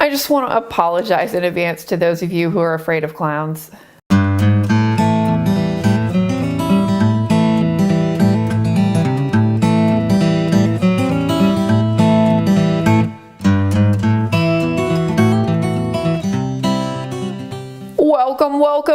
I just want to apologize in advance to those of you who are afraid of clowns.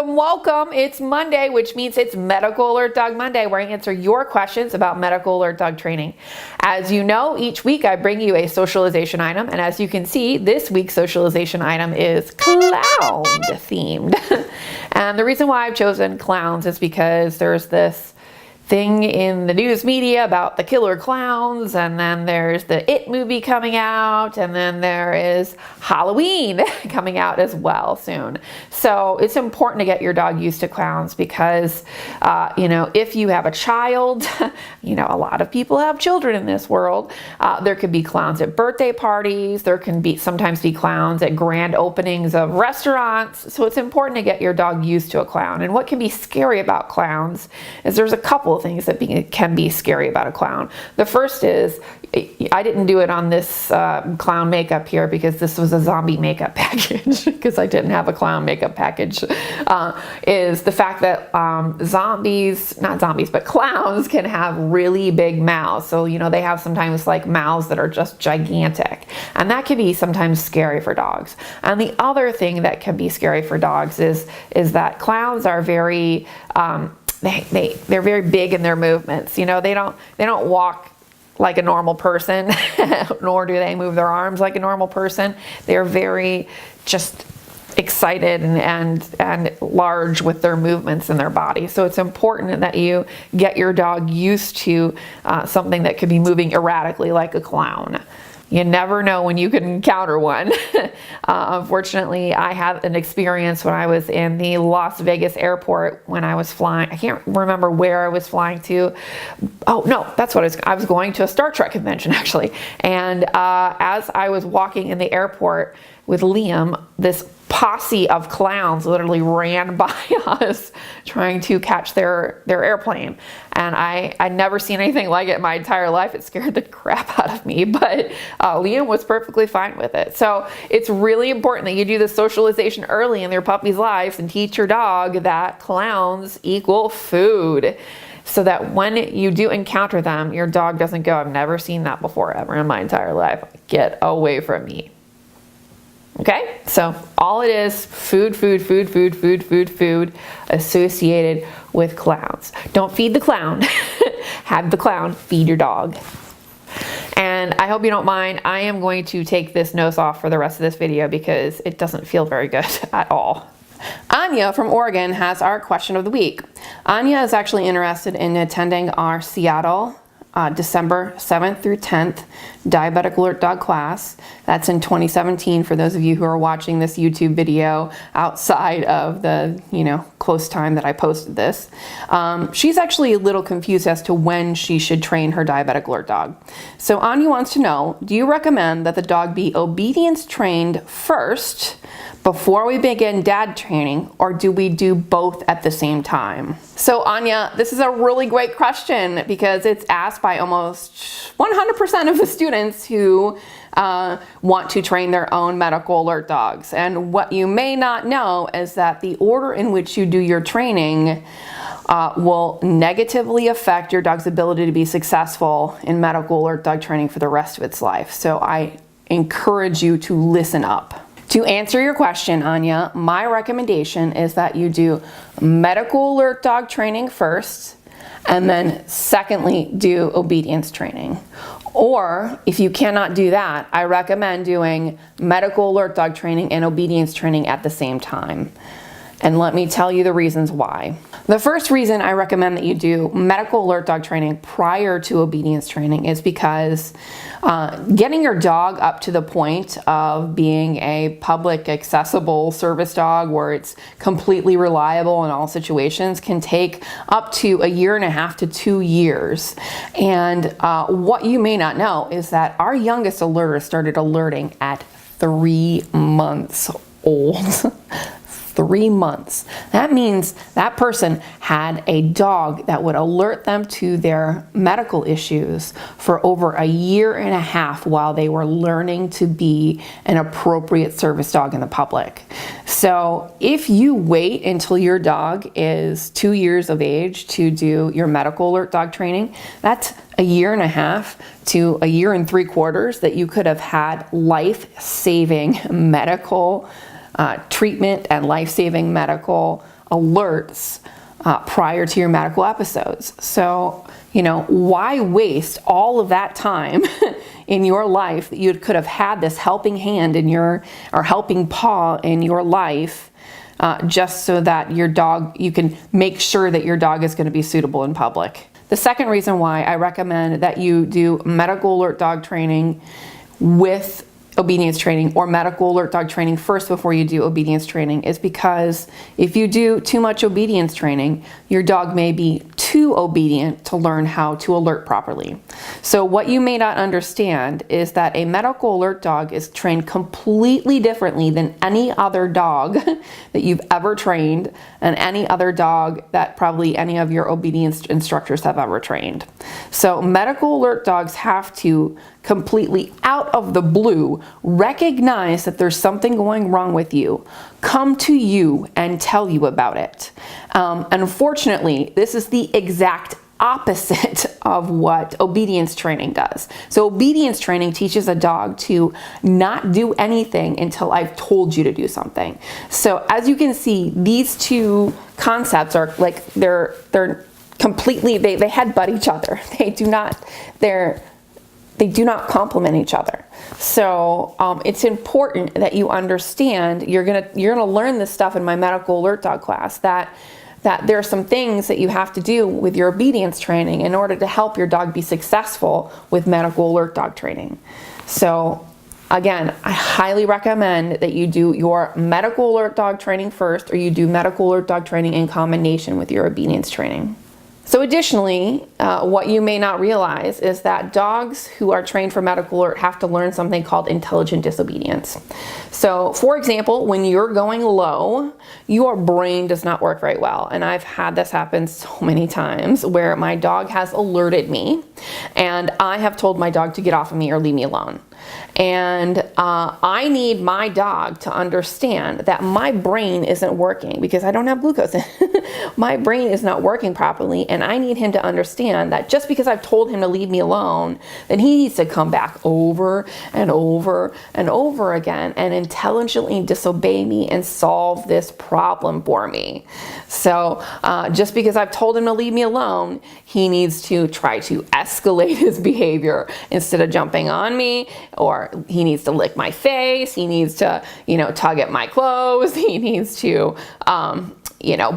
Welcome. It's Monday, which means it's Medical Alert Dog Monday, where I answer your questions about medical alert dog training. As you know, each week I bring you a socialization item, and as you can see, this week's socialization item is clown themed. And the reason why I've chosen clowns is because there's this thing in the news media about the killer clowns, and then there's the It movie coming out, and then there is Halloween coming out as well soon. So it's important to get your dog used to clowns because, if you have a child, a lot of people have children in this world. There could be clowns at birthday parties. There can sometimes be clowns at grand openings of restaurants. So it's important to get your dog used to a clown. And what can be scary about clowns is there's a couple of things that can be scary about a clown. The first is, I didn't do it on this clown makeup here because this was a zombie makeup package because I didn't have a clown makeup package, is the fact that clowns can have really big mouths. So, they have sometimes like mouths that are just gigantic, and that can be sometimes scary for dogs. And the other thing that can be scary for dogs is that clowns are very, they're very big in their movements. They don't walk like a normal person, nor do they move their arms like a normal person. They're very just excited and large with their movements in their body. So it's important that you get your dog used to something that could be moving erratically like a clown. You never know when you can encounter one. Unfortunately, I had an experience when I was in the Las Vegas airport when I was flying. I can't remember where I was flying to. Oh, no, that's what I was going to a Star Trek convention, actually. And as I was walking in the airport with Liam, this posse of clowns literally ran by us trying to catch their airplane. And I'd never seen anything like it in my entire life. It scared the crap out of me, but Liam was perfectly fine with it. So it's really important that you do the socialization early in their puppy's lives and teach your dog that clowns equal food, so that when you do encounter them, your dog doesn't go, I've never seen that before ever in my entire life. Get away from me. Okay, so all it is, food associated with clowns. Don't feed the clown. Have the clown feed your dog. And I hope you don't mind. I am going to take this nose off for the rest of this video because it doesn't feel very good at all. Anya from Oregon has our question of the week. Anya is actually interested in attending our Seattle December 7th through 10th Diabetic Alert Dog class. That's in 2017 for those of you who are watching this YouTube video outside of the, close time that I posted this. She's actually a little confused as to when she should train her Diabetic Alert dog. So Anya wants to know, do you recommend that the dog be obedience trained first before we begin dad training, or do we do both at the same time? So Anya, this is a really great question because it's asked by almost 100% of the students who want to train their own medical alert dogs. And what you may not know is that the order in which you do your training will negatively affect your dog's ability to be successful in medical alert dog training for the rest of its life. So I encourage you to listen up. To answer your question, Anya, my recommendation is that you do medical alert dog training first, and then secondly, do obedience training. Or if you cannot do that, I recommend doing medical alert dog training and obedience training at the same time. And let me tell you the reasons why. The first reason I recommend that you do medical alert dog training prior to obedience training is because getting your dog up to the point of being a public accessible service dog where it's completely reliable in all situations can take up to 1.5 to 2 years. And what you may not know is that our youngest alerter started alerting at 3 months old. 3 months. That means that person had a dog that would alert them to their medical issues for over a year and a half while they were learning to be an appropriate service dog in the public. So if you wait until your dog is 2 years of age to do your medical alert dog training, that's a year and a half to a year and 3/4 that you could have had life-saving medical treatment and life-saving medical alerts prior to your medical episodes. So, you know, why waste all of that time in your life that you could have had this helping hand in your, or helping paw in your life, just so that your dog, you can make sure that your dog is going to be suitable in public. The second reason why I recommend that you do medical alert dog training with obedience training, or medical alert dog training first before you do obedience training, is because if you do too much obedience training, your dog may be too obedient to learn how to alert properly. So what you may not understand is that a medical alert dog is trained completely differently than any other dog that you've ever trained, and any other dog that probably any of your obedience instructors have ever trained. So medical alert dogs have to completely out of the blue recognize that there's something going wrong with you, come to you and tell you about it. Unfortunately, this is the exact opposite of what obedience training does. So obedience training teaches a dog to not do anything until I've told you to do something. So as you can see, these two concepts are like, they're completely, they headbutt each other. They do not complement each other. So it's important that you understand, you're gonna learn this stuff in my medical alert dog class, that there are some things that you have to do with your obedience training in order to help your dog be successful with medical alert dog training. So again, I highly recommend that you do your medical alert dog training first, or you do medical alert dog training in combination with your obedience training. So additionally, what you may not realize is that dogs who are trained for medical alert have to learn something called intelligent disobedience. So for example, when you're going low, your brain does not work very well. And I've had this happen so many times where my dog has alerted me and I have told my dog to get off of me or leave me alone. And I need my dog to understand that my brain isn't working because I don't have glucose in. My brain is not working properly, and I need him to understand that just because I've told him to leave me alone, then he needs to come back over and over and over again and intelligently disobey me and solve this problem for me. So just because I've told him to leave me alone, he needs to try to escalate his behavior instead of jumping on me, or he needs to lick my face, he needs to, tug at my clothes, he needs to,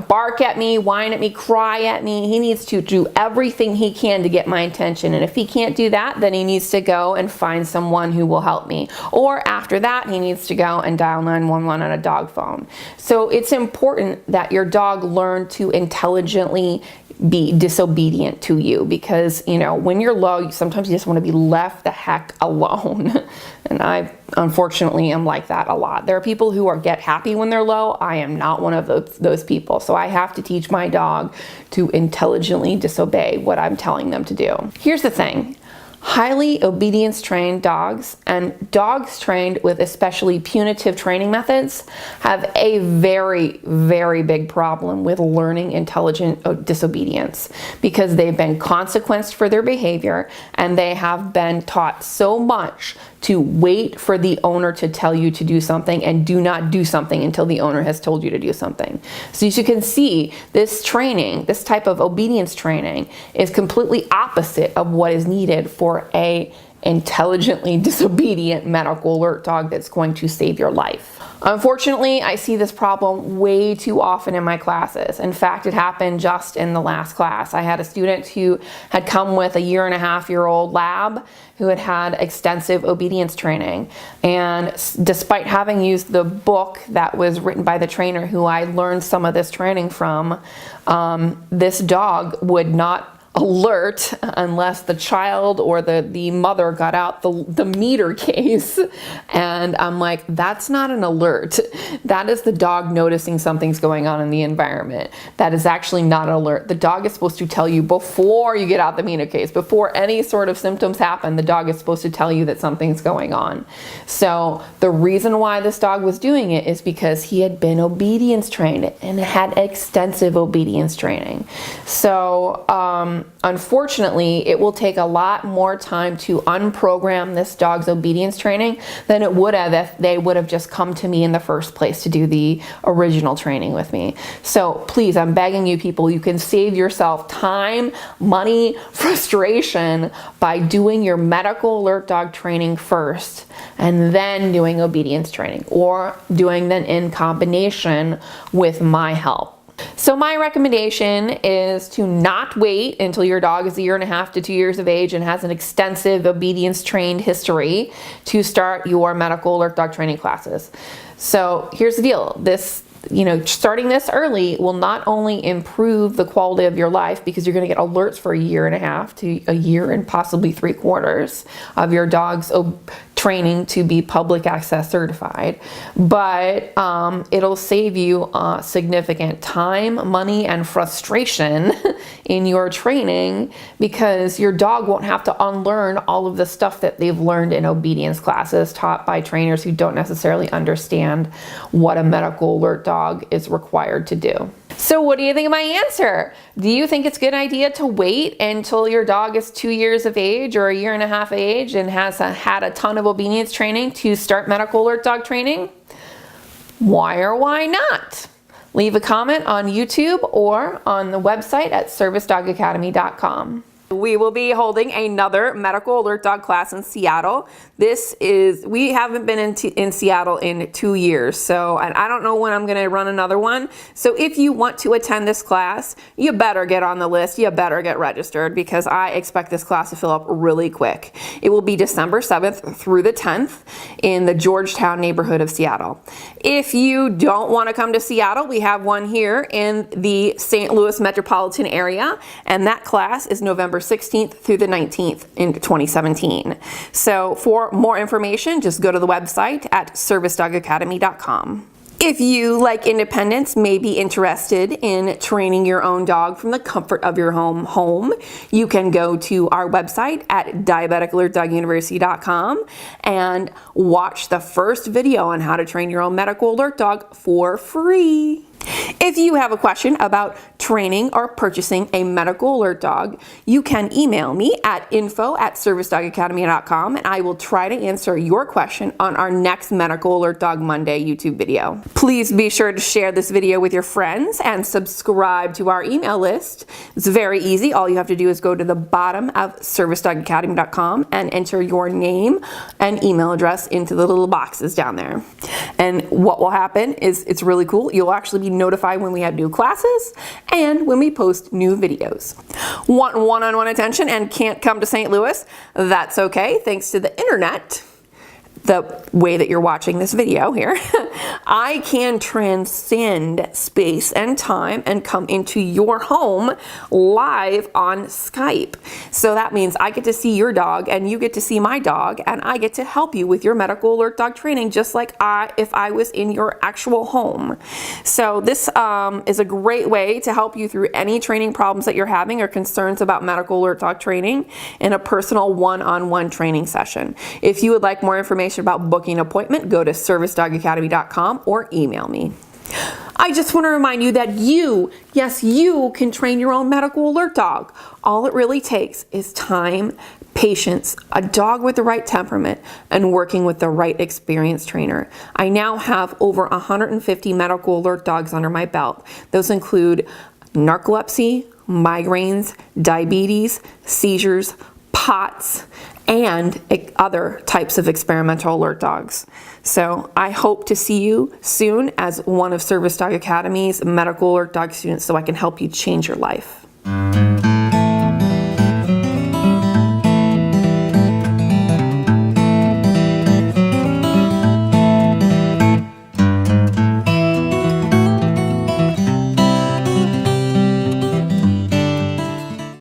bark at me, whine at me, cry at me. He needs to do everything he can to get my attention. And if he can't do that, then he needs to go and find someone who will help me. Or after that, he needs to go and dial 911 on a dog phone. So it's important that your dog learn to intelligently be disobedient to you, because when you're low, sometimes you just want to be left the heck alone. And I unfortunately am like that a lot. There are people who get happy when they're low. I am not one of those people. So I have to teach my dog to intelligently disobey what I'm telling them to do. Here's the thing. Highly obedience trained dogs and dogs trained with especially punitive training methods have a very, very big problem with learning intelligent disobedience, because they've been consequenced for their behavior and they have been taught so much to wait for the owner to tell you to do something and do not do something until the owner has told you to do something. So as you can see, this training, this type of obedience training, is completely opposite of what is needed for a intelligently disobedient medical alert dog that's going to save your life. Unfortunately, I see this problem way too often in my classes. In fact, it happened just in the last class. I had a student who had come with a 1.5-year-old lab who had had extensive obedience training. And despite having used the book that was written by the trainer who I learned some of this training from, this dog would not alert unless the child or the mother got out the meter case. And I'm like, that's not an alert. That is the dog noticing something's going on in the environment. That is actually not an alert. The dog is supposed to tell you before you get out the meter case, before any sort of symptoms happen, the dog is supposed to tell you that something's going on. So the reason why this dog was doing it is because he had been obedience trained and had extensive obedience training. So unfortunately, it will take a lot more time to unprogram this dog's obedience training than it would have if they would have just come to me in the first place to do the original training with me. So please, I'm begging you people, you can save yourself time, money, frustration by doing your medical alert dog training first and then doing obedience training, or doing them in combination with my help. So my recommendation is to not wait until your dog is 1.5 to 2 years of age and has an extensive obedience trained history to start your medical alert dog training classes. So here's the deal. Starting this early will not only improve the quality of your life, because you're going to get alerts for 1.5 to a year and possibly 3/4 of your dog's training to be public access certified, but it'll save you significant time, money, and frustration in your training, because your dog won't have to unlearn all of the stuff that they've learned in obedience classes taught by trainers who don't necessarily understand what a medical alert dog is required to do. So what do you think of my answer? Do you think it's a good idea to wait until your dog is 2 years of age or 1.5 of age and has had a ton of obedience training to start medical alert dog training? Why or why not? Leave a comment on YouTube or on the website at servicedogacademy.com. We will be holding another medical alert dog class in Seattle. We haven't been in Seattle in 2 years, and I don't know when I'm going to run another one. So if you want to attend this class, you better get on the list. You better get registered, because I expect this class to fill up really quick. It will be December 7th through the 10th in the Georgetown neighborhood of Seattle. If you don't want to come to Seattle, we have one here in the St. Louis metropolitan area, and that class is November 16th through the 19th in 2017. So for more information, just go to the website at servicedogacademy.com. If you, like independence, may be interested in training your own dog from the comfort of your home, you can go to our website at diabeticalertdoguniversity.com and watch the first video on how to train your own medical alert dog for free. If you have a question about training or purchasing a medical alert dog, you can email me at info@servicedogacademy.com, and I will try to answer your question on our next Medical Alert Dog Monday YouTube video. Please be sure to share this video with your friends and subscribe to our email list. It's very easy. All you have to do is go to the bottom of servicedogacademy.com and enter your name and email address into the little boxes down there. And what will happen is, it's really cool. You'll actually be notified when we have new classes and when we post new videos. Want one-on-one attention and can't come to St. Louis? That's okay. Thanks to the internet, the way that you're watching this video here, I can transcend space and time and come into your home live on Skype. So that means I get to see your dog and you get to see my dog, and I get to help you with your medical alert dog training, just like if I was in your actual home. So this is a great way to help you through any training problems that you're having or concerns about medical alert dog training in a personal one-on-one training session. If you would like more information about booking an appointment, go to servicedogacademy.com or email me. I just want to remind you that yes, you can train your own medical alert dog. All it really takes is time, patience, a dog with the right temperament, and working with the right experienced trainer. I now have over 150 medical alert dogs under my belt. Those include narcolepsy, migraines, diabetes, seizures, POTS, and other types of experimental alert dogs. So I hope to see you soon as one of Service Dog Academy's medical alert dog students, so I can help you change your life.